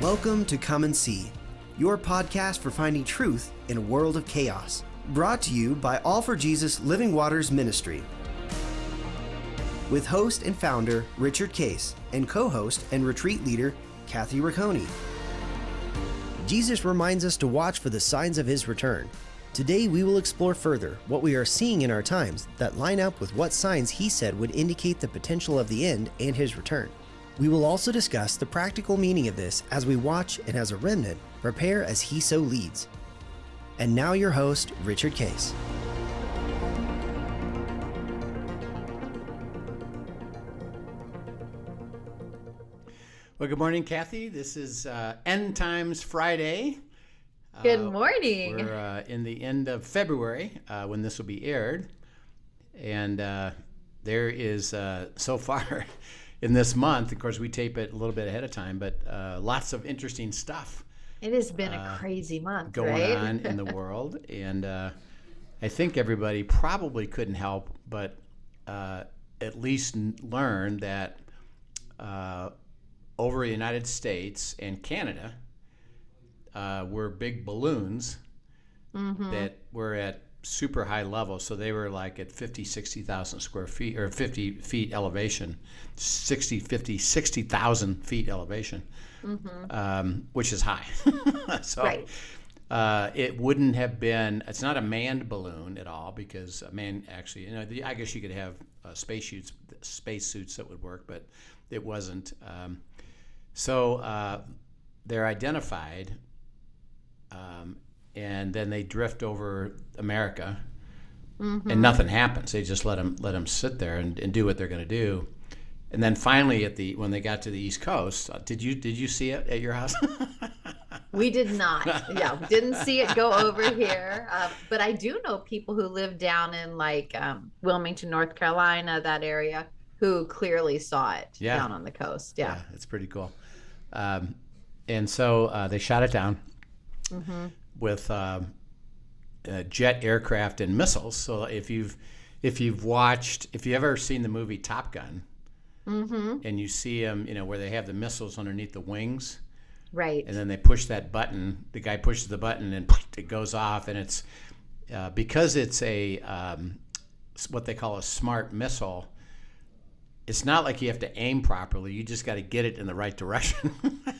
Welcome to Come and See, your podcast for finding truth in a world of chaos. Brought to you by All for Jesus Living Waters Ministry. With host and founder Richard Case and co-host and retreat leader Kathy Ricconi. Jesus reminds us to watch for the signs of his return. Today we will explore further what we are seeing in our times that line up with what signs he said would indicate the potential of the end and his return. We will also discuss the practical meaning of this as we watch and as a remnant prepare as he so leads. And now your host, Richard Case. Well, good morning, Kathy. This is End Times Friday. Good morning. We're in the end of February when this will be aired. And there is, so far in this month, of course, we tape it a little bit ahead of time, but lots of interesting stuff. It has been a crazy month, going on in the world. And I think everybody probably couldn't help but at least learn that over the United States and Canada were big balloons that were at super high levels. So they were like at 60,000 square feet or 50 feet elevation, 60,000 feet elevation, which is high. So Right. It wouldn't have been, it's not a manned balloon at all because a man actually, I guess you could have space suits that would work, but it wasn't. So they're identified, and then they drift over America, and nothing happens. They just let them sit there and do what they're going to do. And then finally, when they got to the East Coast, did you see it at your house? We did not. Yeah, didn't see it go over here. But I do know people who live down in like Wilmington, North Carolina, that area, who clearly saw it down on the coast. Yeah, it's pretty cool. And so they shot it down with jet aircraft and missiles. So if you've ever seen the movie Top Gun, and you see them, where they have the missiles underneath the wings, right? And then they push that button. The guy pushes the button, and it goes off. And it's because it's a what they call a smart missile. It's not like you have to aim properly. You just got to get it in the right direction.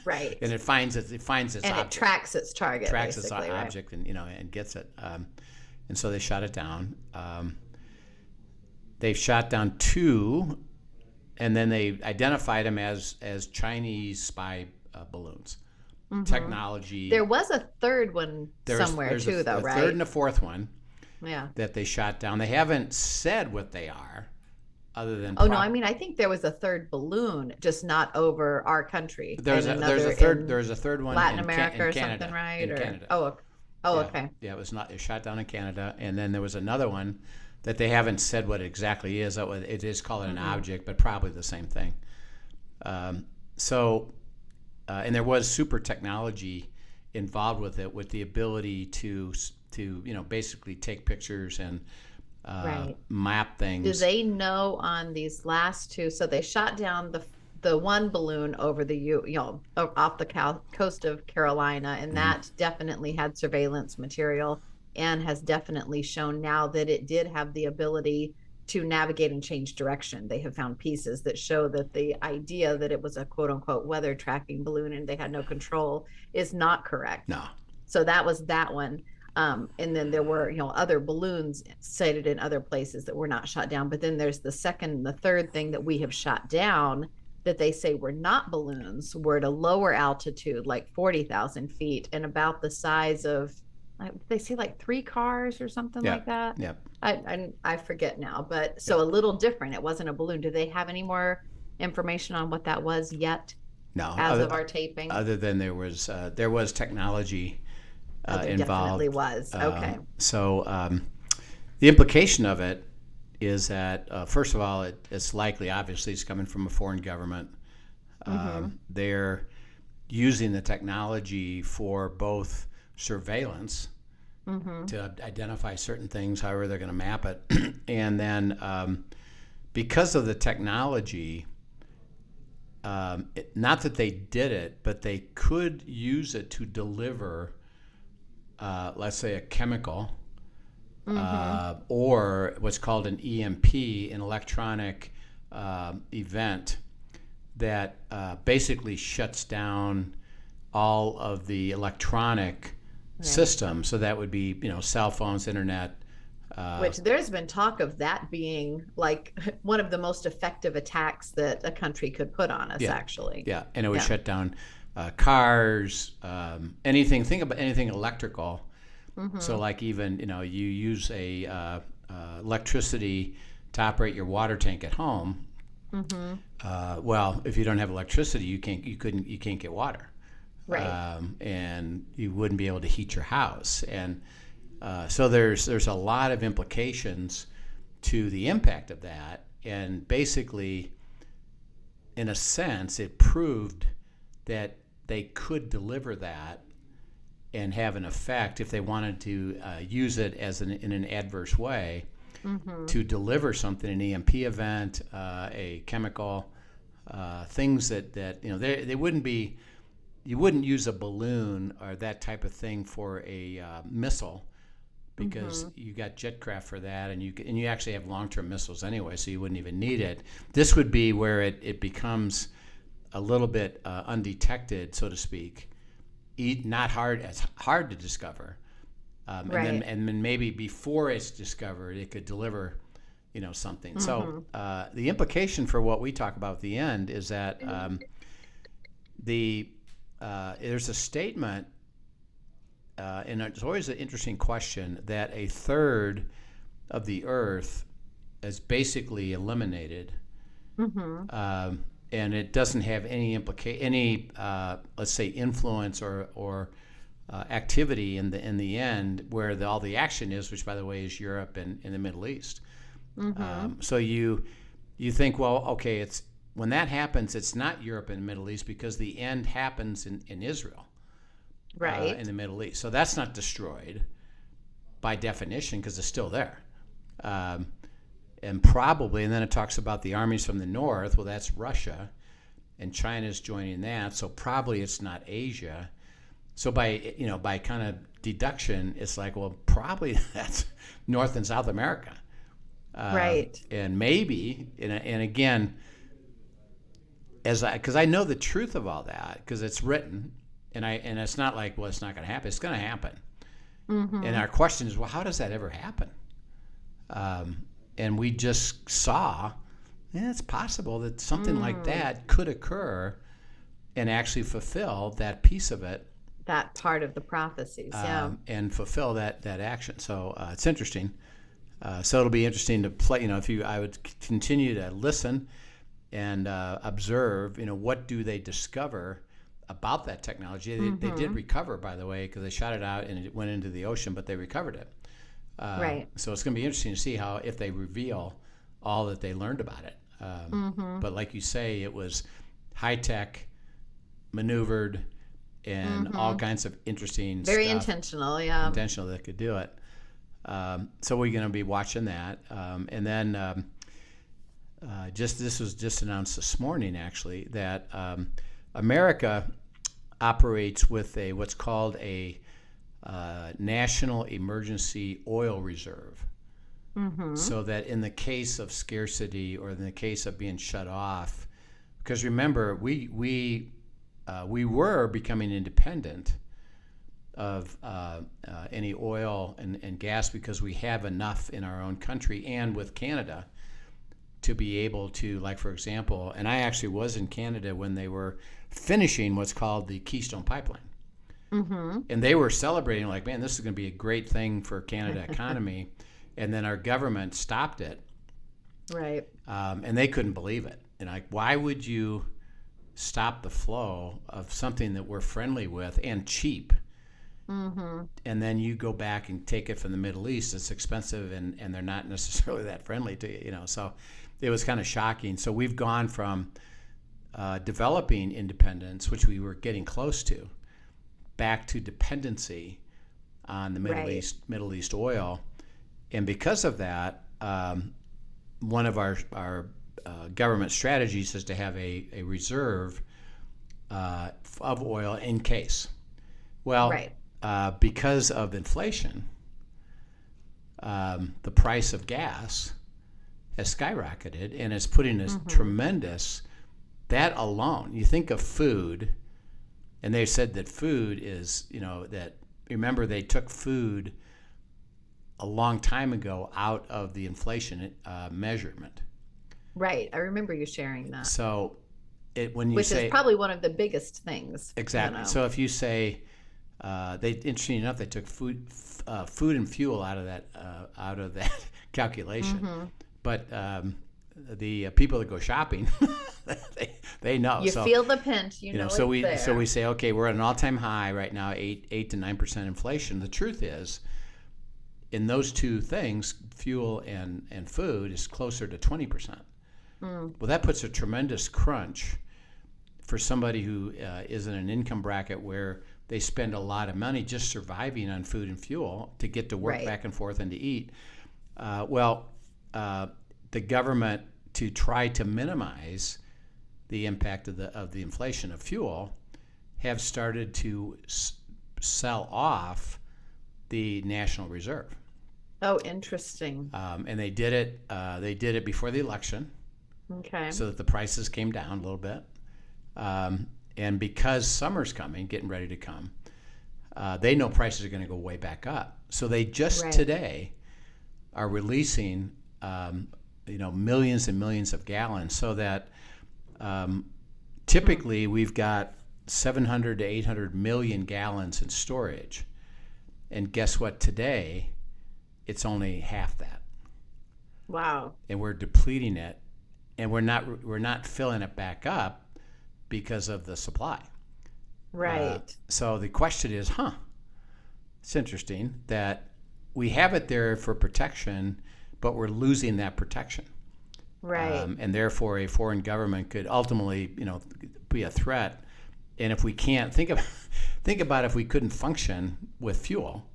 Right. And it finds its and object. it tracks its target. Tracks its right? object, and gets it. And so they shot it down. They've shot down 2, and then they identified them as Chinese spy balloons. Technology. There was a third one somewhere too, though, right? A third and a fourth one. Yeah. That they shot down. They haven't said what they are. Other than no, I think there was a third balloon, just not over our country. There's a third one Latin in America or Canada, something, right? In Canada. Okay. Yeah, it was shot down in Canada, and then there was another one that they haven't said what it exactly is. It is called an object, but probably the same thing. And there was super technology involved with it, with the ability to basically take pictures and map things. Do they know on these last 2? So they shot down the one balloon over the off the coast of Carolina, and that definitely had surveillance material and has definitely shown now that it did have the ability to navigate and change direction. They have found pieces that show that the idea that it was a quote unquote weather tracking balloon and they had no control is not correct. No. So that was that one. And then there were, other balloons sighted in other places that were not shot down. But then there's the third thing that we have shot down that they say were not balloons, were at a lower altitude, like 40,000 feet, and about the size of, they say like 3 cars or something like that. Yep. I forget now, but so a little different. It wasn't a balloon. Do they have any more information on what that was yet? No. As of our taping? Other than there was technology there involved. definitely was. Okay. So the implication of it is that, first of all, it's likely, obviously, it's coming from a foreign government. They're using the technology for both surveillance to identify certain things, however they're going to map it. And then because of the technology, not that they did it, but they could use it to deliver, let's say, a chemical or what's called an EMP, an electronic event that basically shuts down all of the electronic systems. So that would be, cell phones, internet. Which there's been talk of that being like one of the most effective attacks that a country could put on us, actually. Yeah, and it would shut down cars, anything. Think about anything electrical. So like even, you use a electricity to operate your water tank at home. Well, if you don't have electricity, you can't get water. Right. And you wouldn't be able to heat your house. And so there's a lot of implications to the impact of that. And basically, in a sense, it proved that they could deliver that and have an effect if they wanted to use it as in an adverse way to deliver something, an EMP event, a chemical, things that they wouldn't be. You wouldn't use a balloon or that type of thing for a missile because you got jet craft for that, and you actually have long-term missiles anyway, so you wouldn't even need it. This would be where it becomes a little bit undetected, so to speak, not hard to discover, and then maybe before it's discovered, it could deliver, something. So the implication for what we talk about at the end is that there's a statement, and it's always an interesting question, that a third of the Earth is basically eliminated, and it doesn't have any let's say, influence or activity in the end, where all the action is, which by the way is Europe and in the Middle East. So you think, well, okay, when that happens, it's not Europe and the Middle East because the end happens in Israel, right, in the Middle East. So that's not destroyed by definition because it's still there. And then it talks about the armies from the north. Well, that's Russia, and China's joining that. So probably it's not Asia. So by kind of deduction, it's like, well, probably that's North and South America, right? And maybe, and again, because I know the truth of all that because it's written, and it's not like, well, it's not going to happen. It's going to happen. And our question is, well, how does that ever happen? And we just saw, it's possible that something like that could occur and actually fulfill that piece of it. That part of the prophecies, and fulfill that action. So it's interesting. So it'll be interesting to play. I would continue to listen and observe. What do they discover about that technology? They did recover, by the way, because they shot it out and it went into the ocean, but they recovered it. Right. So it's going to be interesting to see if they reveal all that they learned about it. But like you say, it was high tech, maneuvered, and all kinds of interesting very stuff. Intentional that could do it. So we're going to be watching that. And then this was just announced this morning, actually, that America operates with what's called a national emergency oil reserve. So that in the case of scarcity or in the case of being shut off, because remember, we were becoming independent of any oil and gas because we have enough in our own country and with Canada to be able to, like, for example, and I actually was in Canada when they were finishing what's called the Keystone Pipeline. And they were celebrating, like, man, this is going to be a great thing for Canada economy. And then our government stopped it. Right. And they couldn't believe it. And why would you stop the flow of something that we're friendly with and cheap? And then you go back and take it from the Middle East. It's expensive, and they're not necessarily that friendly to you. So it was kind of shocking. So we've gone from developing independence, which we were getting close to, back to dependency on the Middle East oil. And because of that, one of our government strategies is to have a reserve of oil in case. Well, Right. Because of inflation, the price of gas has skyrocketed and is putting a tremendous, that alone, you think of food, and they said that food is, remember they took food a long time ago out of the inflation measurement. Right. I remember you sharing that. So when you which say, is probably one of the biggest things. exactly. So if you say, interesting enough, they took food and fuel out of that calculation, but the people that go shopping, they know. You feel the pinch, you know. So we there. say, okay, we're at an all-time high right now, 8 to 9% inflation. The truth is, in those two things, fuel and food is closer to 20%. Well, that puts a tremendous crunch for somebody who is in an income bracket where they spend a lot of money just surviving on food and fuel to get to work back and forth and to eat. The government, to try to minimize the impact of the inflation of fuel, have started to sell off the National Reserve. Oh, interesting. And they did it before the election. Okay. So that the prices came down a little bit. And because summer's coming, getting ready to come, they know prices are going to go way back up. So they just today are releasing, millions and millions of gallons, so that typically we've got 700 to 800 million gallons in storage. And guess what? Today, it's only half that. Wow. And we're depleting it, and we're not filling it back up because of the supply. Right. So the question is, it's interesting that we have it there for protection, but we're losing that protection. Right. And therefore, a foreign government could ultimately, be a threat. And if we can't think about if we couldn't function with fuel,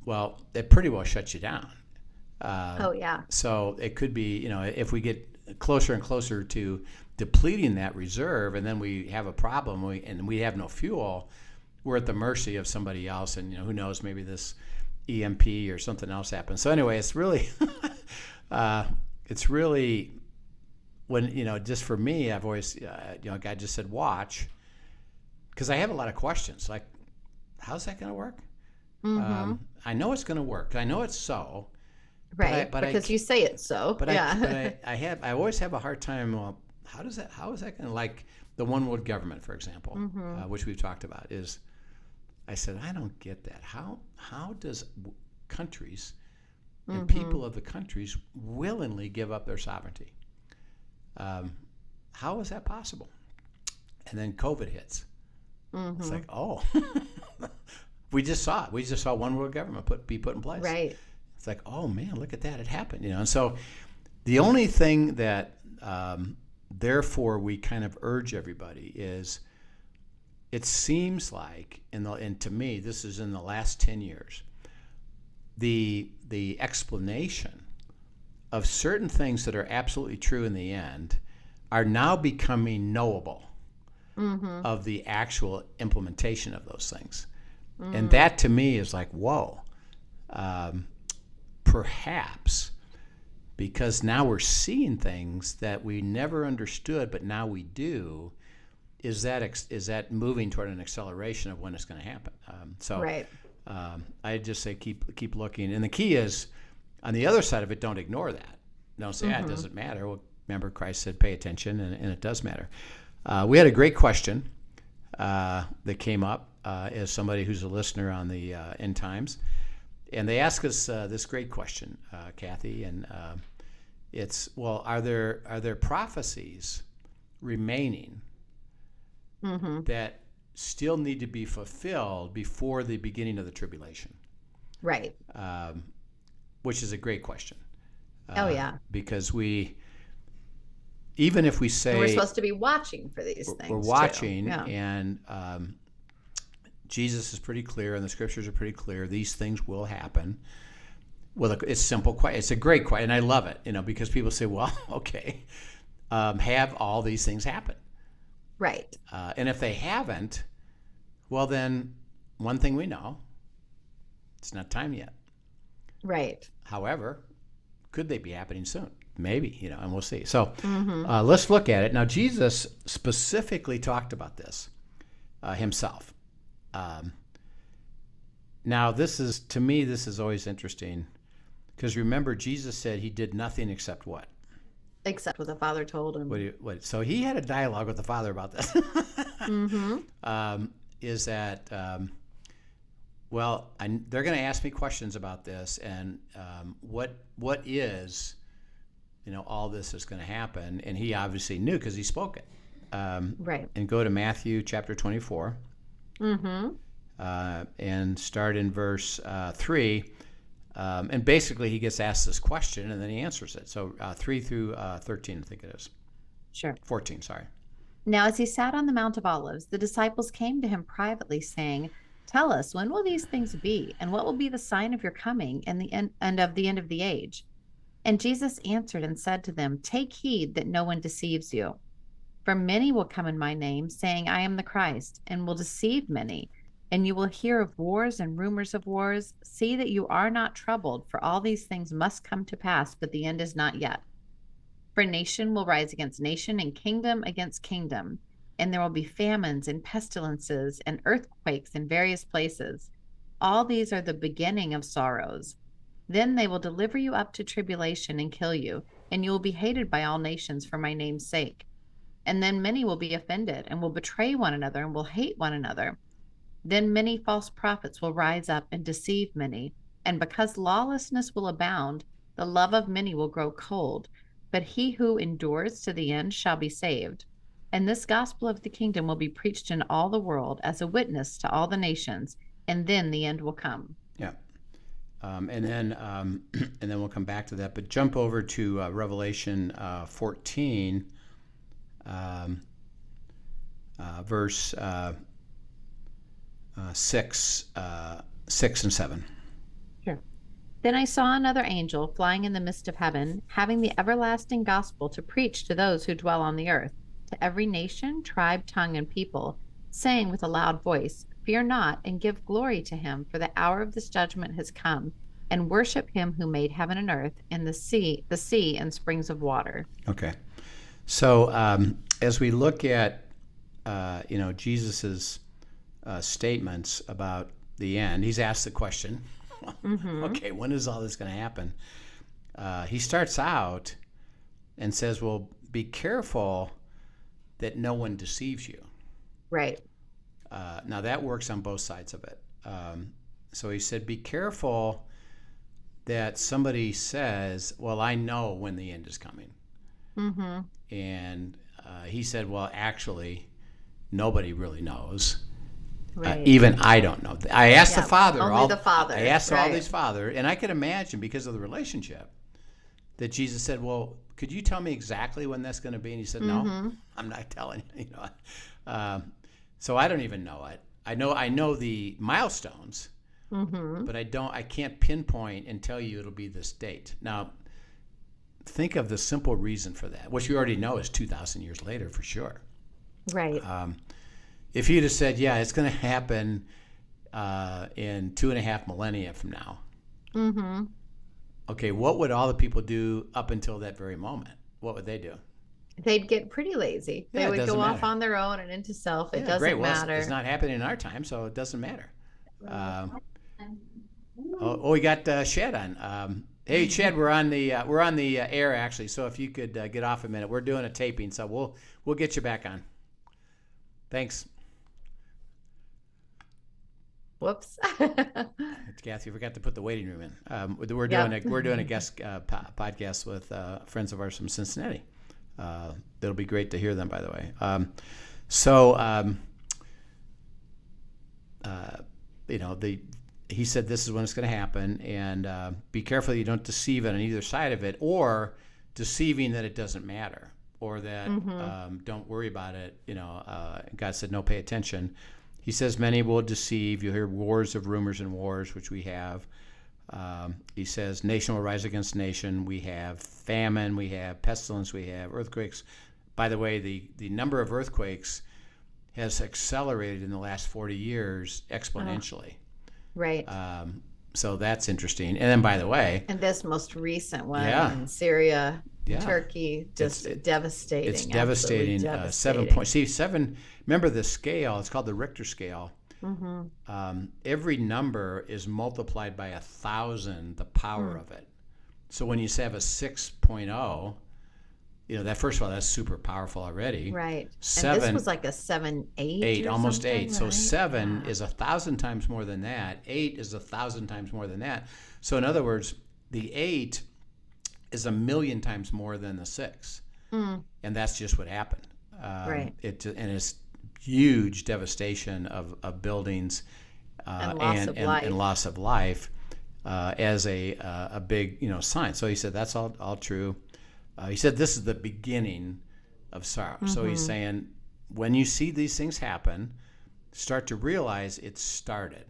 well, it pretty well shuts you down. Oh yeah. So it could be, if we get closer and closer to depleting that reserve, and then we have a problem, and we have no fuel, we're at the mercy of somebody else, and who knows, maybe this EMP or something else happens. So anyway, it's really, when just for me, I've always, God just said watch, because I have a lot of questions like, how's that going to work? I know it's going to work. I know it's so. Right, because you say it so. But I always have a hard time. Well, how is that going to, like the one world government, for example, which we've talked about, is, I said, I don't get that. How does countries and people of the countries willingly give up their sovereignty? How is that possible? And then COVID hits. It's like, oh, we just saw it. We just saw one world government be put in place. Right. It's like, oh man, look at that, it happened, And so, the only thing that, therefore, we kind of urge everybody is, it seems like, and to me, this is in the last 10 years, the explanation of certain things that are absolutely true in the end are now becoming knowable of the actual implementation of those things. And that to me is like, whoa. Perhaps because now we're seeing things that we never understood, but now we do, is that moving toward an acceleration of when it's going to happen? I just say keep looking. And the key is, on the other side of it, don't ignore that. Don't say, it doesn't matter. Well, remember, Christ said pay attention, and it does matter. We had a great question that came up as somebody who's a listener on the End Times. And they ask us this great question, Kathy, and it's, well, are there prophecies remaining that still need to be fulfilled before the beginning of the tribulation? Right. Which is a great question. Oh yeah. Because even if we say we're supposed to be watching for these things, we're watching, and Jesus is pretty clear, and the scriptures are pretty clear. These things will happen. Well, it's simple. It's a great question, and I love it. Because people say, "Well, okay, have all these things happen?" Right. And if they haven't, well, then one thing we know, it's not time yet. Right. However, could they be happening soon? Maybe, and we'll see. So let's look at it. Now, Jesus specifically talked about this himself. Now, to me, this is always interesting because remember, Jesus said he did nothing except what? Except what the Father told him. So he had a dialogue with the Father about this. Is that, they're going to ask me questions about this, and what is, all this is going to happen. And he obviously knew because he spoke it. Right. And go to Matthew chapter 24. And start in verse 3. And basically, he gets asked this question, and then he answers it. So 3 through 13, I think it is. Sure. 14, sorry. Now, as he sat on the Mount of Olives, the disciples came to him privately, saying, "Tell us, when will these things be? And what will be the sign of your coming and the end of the age?" And Jesus answered and said to them, "Take heed that no one deceives you. For many will come in my name, saying, 'I am the Christ,' and will deceive many. And you will hear of wars and rumors of wars. See that you are not troubled, for all these things must come to pass, but the end is not yet. For nation will rise against nation, and kingdom against kingdom. And there will be famines and pestilences and earthquakes in various places. All these are the beginning of sorrows. Then they will deliver you up to tribulation and kill you, and you will be hated by all nations for my name's sake. And then many will be offended and will betray one another and will hate one another. Then many false prophets will rise up and deceive many. And because lawlessness will abound, the love of many will grow cold. But he who endures to the end shall be saved. And this gospel of the kingdom will be preached in all the world as a witness to all the nations, and then the end will come. Yeah. And then we'll come back to that. But jump over to Revelation 14, verse 6 and 7. Sure. Then I saw another angel flying in the midst of heaven, having the everlasting gospel to preach to those who dwell on the earth, to every nation, tribe, tongue, and people, saying with a loud voice, "Fear not, and give glory to him, for the hour of this judgment has come, and worship him who made heaven and earth, and the sea and springs of water." Okay. So as we look at Jesus's statements about the end, he's asked the question, okay, when is all this going to happen? He starts out and says, well, be careful that no one deceives you. Right. Now that works on both sides of it. So he said, be careful that somebody says, well, I know when the end is coming. And he said, well, actually, nobody really knows. Right. Even I don't know. I asked the Father. Only the Father. I asked all these Father, and I could imagine because of the relationship that Jesus said, well, could you tell me exactly when that's going to be? And he said, no, I'm not telling you. So I don't even know it. I know the milestones, but I can't pinpoint and tell you it'll be this date. Now, think of the simple reason for that, which we already know is 2,000 years later for sure. Right. If you'd have said, yeah, it's going to happen in 2.5 millennia from now. Okay, what would all the people do up until that very moment? What would they do? They'd get pretty lazy. They would go off on their own and into self. It doesn't matter. It's not happening in our time, so it doesn't matter. We got Shed on. Hey, Shed, we're on the air actually. So if you could get off a minute, we're doing a taping, so we'll get you back on. Thanks. Whoops. Kathy, forgot to put the waiting room in. We're doing a guest podcast with friends of ours from Cincinnati. That'll be great to hear them, by the way. He said this is when it's going to happen, and be careful that you don't deceive it on either side of it, or deceiving that it doesn't matter, or that don't worry about it. God said no, pay attention. He says many will deceive. You'll hear wars of rumors and wars, which we have. He says, nation will rise against nation. We have famine. We have pestilence. We have earthquakes. By the way, the number of earthquakes has accelerated in the last 40 years exponentially. Right. So that's interesting. And then, by the way, and this most recent one Yeah. in Syria, Yeah. Turkey, just devastating. it's devastating. Devastating. 7 point. See, 7. Remember the scale? It's called the Richter scale. Every number is multiplied by 1,000, the power of it. So when you have a 6.0, that first of all, that's super powerful already. Right. 7, and this was like a 7, 8. 8, almost 8. Right? So 7 is 1,000 times more than that. 8 is 1,000 times more than that. So in other words, the 8 is 1,000,000 times more than the 6, and that's just what happened. Right. And it's huge devastation of buildings and loss of life as a big sign. So he said that's all true. He said this is the beginning of sorrow. So he's saying when you see these things happen, start to realize it started.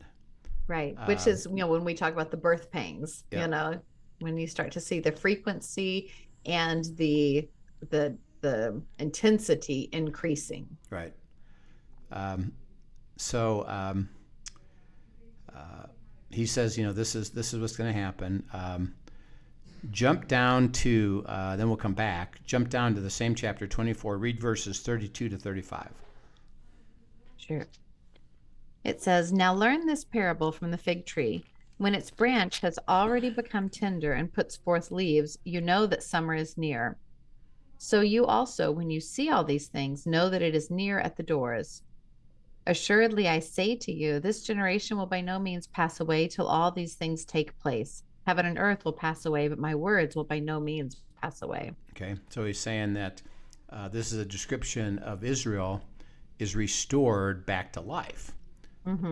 Right. Which is when we talk about the birth pangs, when you start to see the frequency and the intensity increasing. Right. He says, this is what's going to happen. Jump down to, then we'll come back. Jump down to the same chapter 24. Read verses 32 to 35. Sure. It says, "Now learn this parable from the fig tree. When its branch has already become tender and puts forth leaves, you know that summer is near. So you also, when you see all these things, know that it is near at the doors. Assuredly, I say to you, this generation will by no means pass away till all these things take place. Heaven and earth will pass away, but my words will by no means pass away." Okay, so he's saying that this is a description of Israel is restored back to life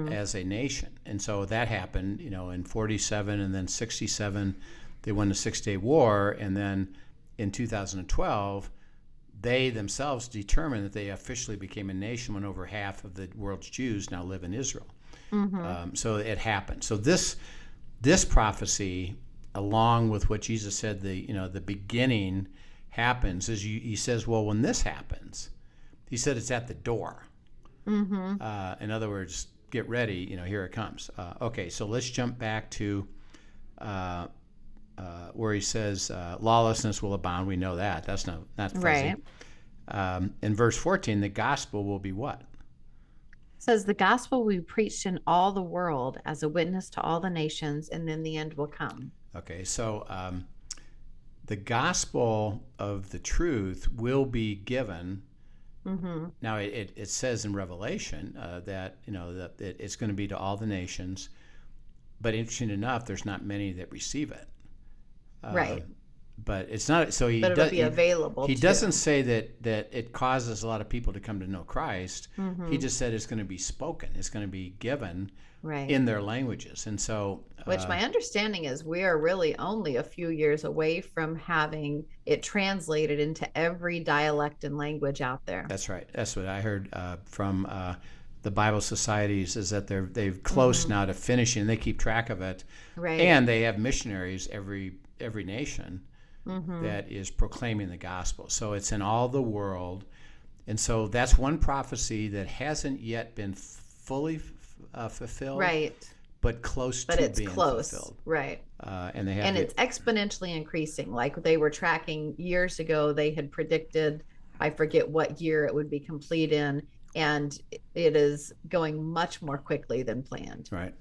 as a nation. And so that happened, in 47 and then 67, they won the 6-Day War. And then in 2012, they themselves determined that they officially became a nation when over half of the world's Jews now live in Israel. So it happened. So this prophecy, along with what Jesus said, the beginning happens, is he says, well, when this happens, he said it's at the door. In other words, get ready, here it comes. Okay, so let's jump back to where he says lawlessness will abound. We know that. That's not fuzzy. Right. In verse 14, the gospel will be what? It says the gospel will be preached in all the world as a witness to all the nations, and then the end will come. Okay, so the gospel of the truth will be given. Now it says in Revelation that that it's going to be to all the nations, but interesting enough, there's not many that receive it. Right. But it's not so. But it'll be available. He doesn't say that it causes a lot of people to come to know Christ. He just said it's going to be spoken. It's going to be given in their languages, and so. Which my understanding is we are really only a few years away from having it translated into every dialect and language out there. That's right. That's what I heard from the Bible societies, is that they're close now to finishing. They keep track of it, and they have missionaries every nation that is proclaiming the gospel. So it's in all the world, and so that's one prophecy that hasn't yet been fully fulfilled, right? But close to being fulfilled, right? And it's exponentially increasing. Like they were tracking years ago, they had predicted, I forget what year it would be complete in, and it is going much more quickly than planned. Right.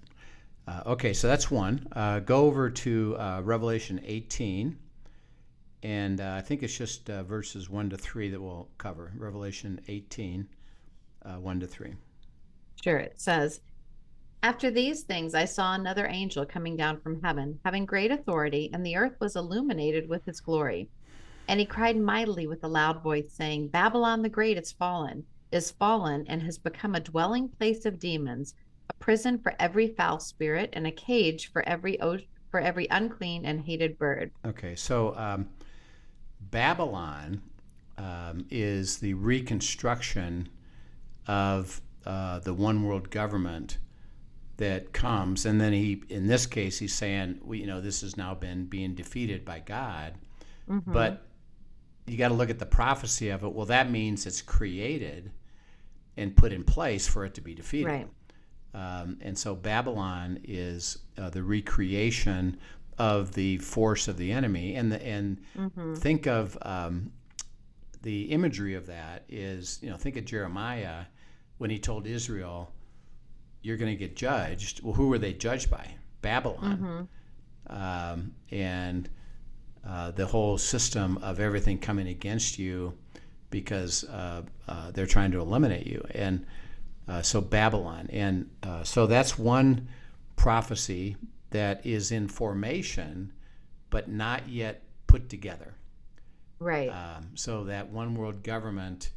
Okay, so that's one. Go over to Revelation 18, and I think it's just verses 1 to 3 that we'll cover. Revelation 18, 1 to 3. Sure. It says, "After these things I saw another angel coming down from heaven, having great authority, and the earth was illuminated with his glory. And he cried mightily with a loud voice, saying, Babylon the Great is fallen, and has become a dwelling place of demons, a prison for every foul spirit, and a cage for every unclean and hated bird." Okay, so Babylon is the reconstruction of the one world government that comes, and then in this case, he's saying, this has now been being defeated by God, but you got to look at the prophecy of it. Well, that means it's created and put in place for it to be defeated. Right. And so Babylon is the recreation of the force of the enemy, and think of the imagery of that is, think of Jeremiah when he told Israel, you're going to get judged. Well, who were they judged by? Babylon. And the whole system of everything coming against you because they're trying to eliminate you. And so Babylon. And so that's one prophecy that is in formation, but not yet put together. Right. So that one world government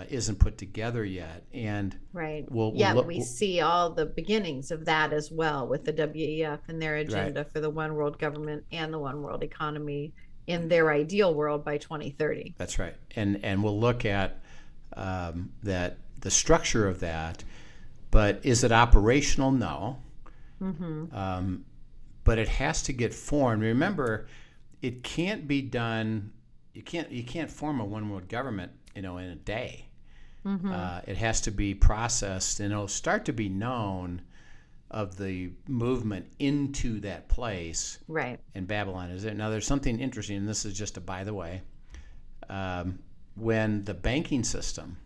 isn't put together yet, and right. we see all the beginnings of that as well with the WEF and their agenda for the one world government and the one world economy in their ideal world by 2030. That's right, and we'll look at that the structure of that, but is it operational? No. But it has to get formed. Remember, it can't be done. You can't form a one world government in a day. It has to be processed, and it'll start to be known of the movement into that place. Right. And Babylon is there. Now, there's something interesting, and this is just a by the way. When the banking system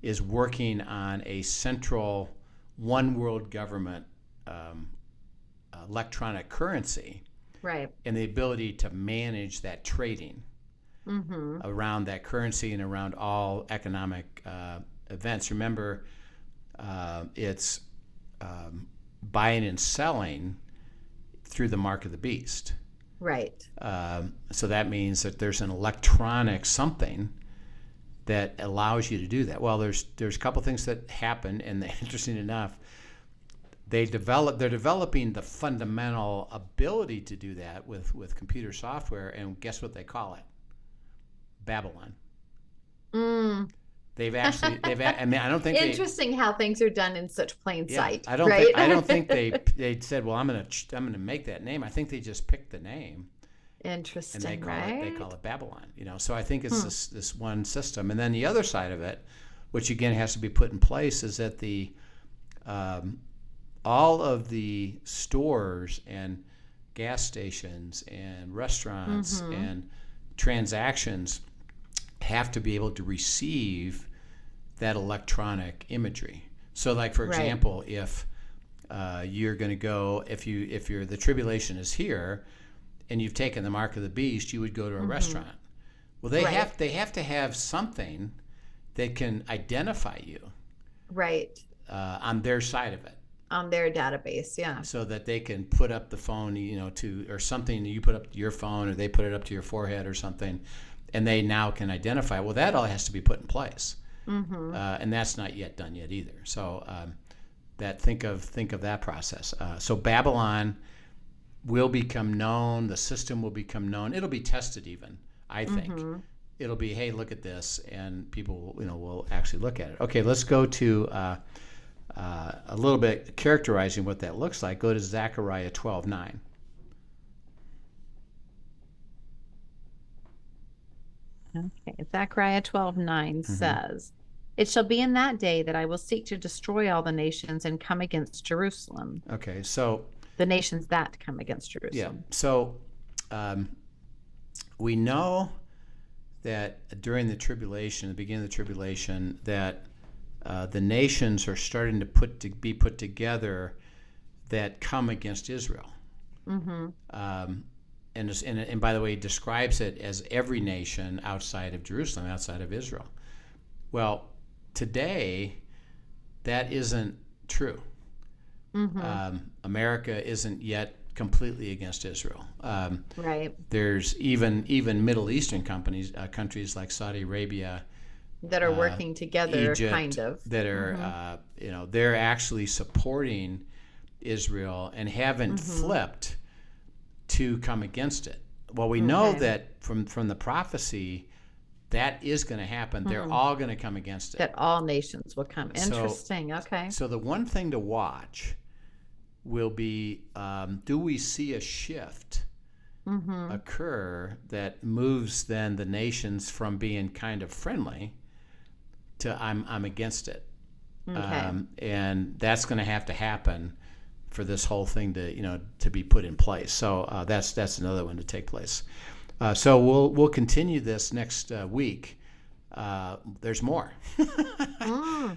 is working on a central one world government electronic currency, right, and the ability to manage that trading around that currency and around all economic events. Remember, it's buying and selling through the mark of the beast. Right. So that means that there's an electronic something that allows you to do that. Well, there's a couple things that happen, and interesting enough, they're developing the fundamental ability to do that with computer software, and guess what they call it? Babylon. I mean, I don't think interesting how things are done in such plain sight. I don't right? I don't think they said, well, I'm gonna make that name. I think they just picked the name. Interesting, and they call it Babylon. So I think it's this one system. And then the other side of it, which again has to be put in place, is that the all of the stores and gas stations and restaurants and transactions have to be able to receive that electronic imagery. So, like for example, if you're going to go, if the tribulation is here, and you've taken the mark of the beast, you would go to a restaurant. Well, they have to have something that can identify you, right, on their side of it, on their database, so that they can put up the phone, or something you put up to your phone, or they put it up to your forehead or something, and they now can identify. Well, that all has to be put in place, and that's not yet done yet either. So think of that process. So Babylon will become known. The system will become known. It'll be tested even, I think. It'll be, hey, look at this, and people will actually look at it. Okay, let's go to a little bit characterizing what that looks like. Go to Zechariah 12:9. Okay, Zechariah 12:9 says, "It shall be in that day that I will seek to destroy all the nations and come against Jerusalem." Okay, so the nations that come against Jerusalem. Yeah. So we know that during the tribulation, the beginning of the tribulation, that the nations are starting to be put together that come against Israel. And by the way, he describes it as every nation outside of Jerusalem, outside of Israel. Well, today, that isn't true. America isn't yet completely against Israel. Right. There's even Middle Eastern countries like Saudi Arabia that are working together, Egypt, kind of. That are, they're actually supporting Israel and haven't flipped to come against it. Well, we know that from the prophecy that is going to happen. They're all going to come against it. That all nations will come. Interesting. Okay. So the one thing to watch will be, do we see a shift occur that moves then the nations from being kind of friendly to I'm against it. Okay. And that's going to have to happen for this whole thing to be put in place. So that's another one to take place. So we'll continue this next week. There's more.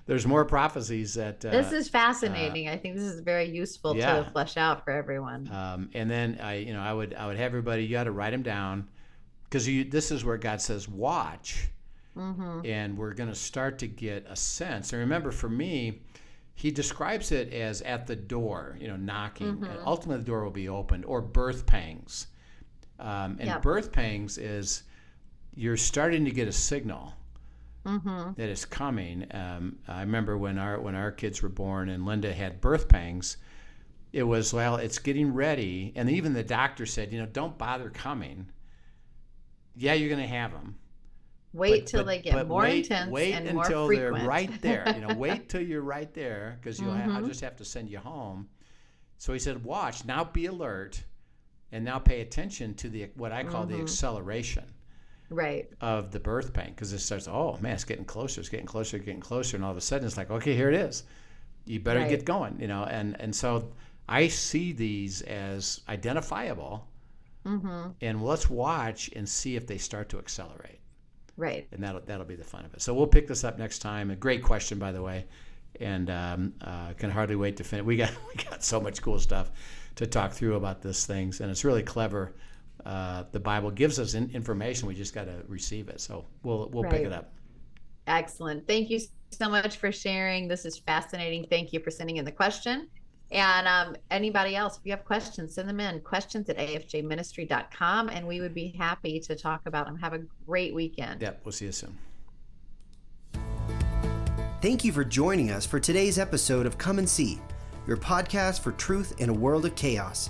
There's more prophecies that. This is fascinating. I think this is very useful to flesh out for everyone. And then I would have everybody. You got to write them down, because this is where God says watch, and we're going to start to get a sense. And remember, for me, He describes it as at the door, knocking. And ultimately, the door will be opened, or birth pangs. Birth pangs is you're starting to get a signal that it's coming. I remember when our kids were born and Linda had birth pangs, it was, well, it's getting ready. And even the doctor said, don't bother coming. Yeah, you're going to have them. Wait till they get more intense wait and until more frequent. They're right there. Wait till you're right there, because I'll just have to send you home. So he said, watch, now be alert, and now pay attention to what I call the acceleration of the birth pain, because it starts, oh man, it's getting closer, and all of a sudden it's like, okay, here it is. You better get going, and so I see these as identifiable, and let's watch and see if they start to accelerate. Right. And that'll be the fun of it. So we'll pick this up next time. A great question, by the way, and can hardly wait to finish. We got so much cool stuff to talk through about these things, and it's really clever. The Bible gives us information. We just got to receive it. So we'll pick it up. Excellent. Thank you so much for sharing. This is fascinating. Thank you for sending in the question. And anybody else, if you have questions, send them in. questions@afjministry.com, and we would be happy to talk about them. Have a great weekend. Yep. We'll see you soon. Thank you for joining us for today's episode of Come and See, your podcast for truth in a world of chaos.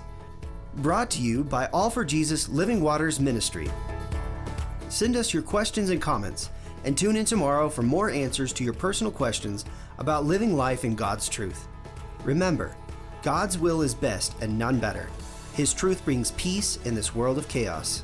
Brought to you by All for Jesus Living Waters Ministry. Send us your questions and comments, and tune in tomorrow for more answers to your personal questions about living life in God's truth. Remember, God's will is best and none better. His truth brings peace in this world of chaos.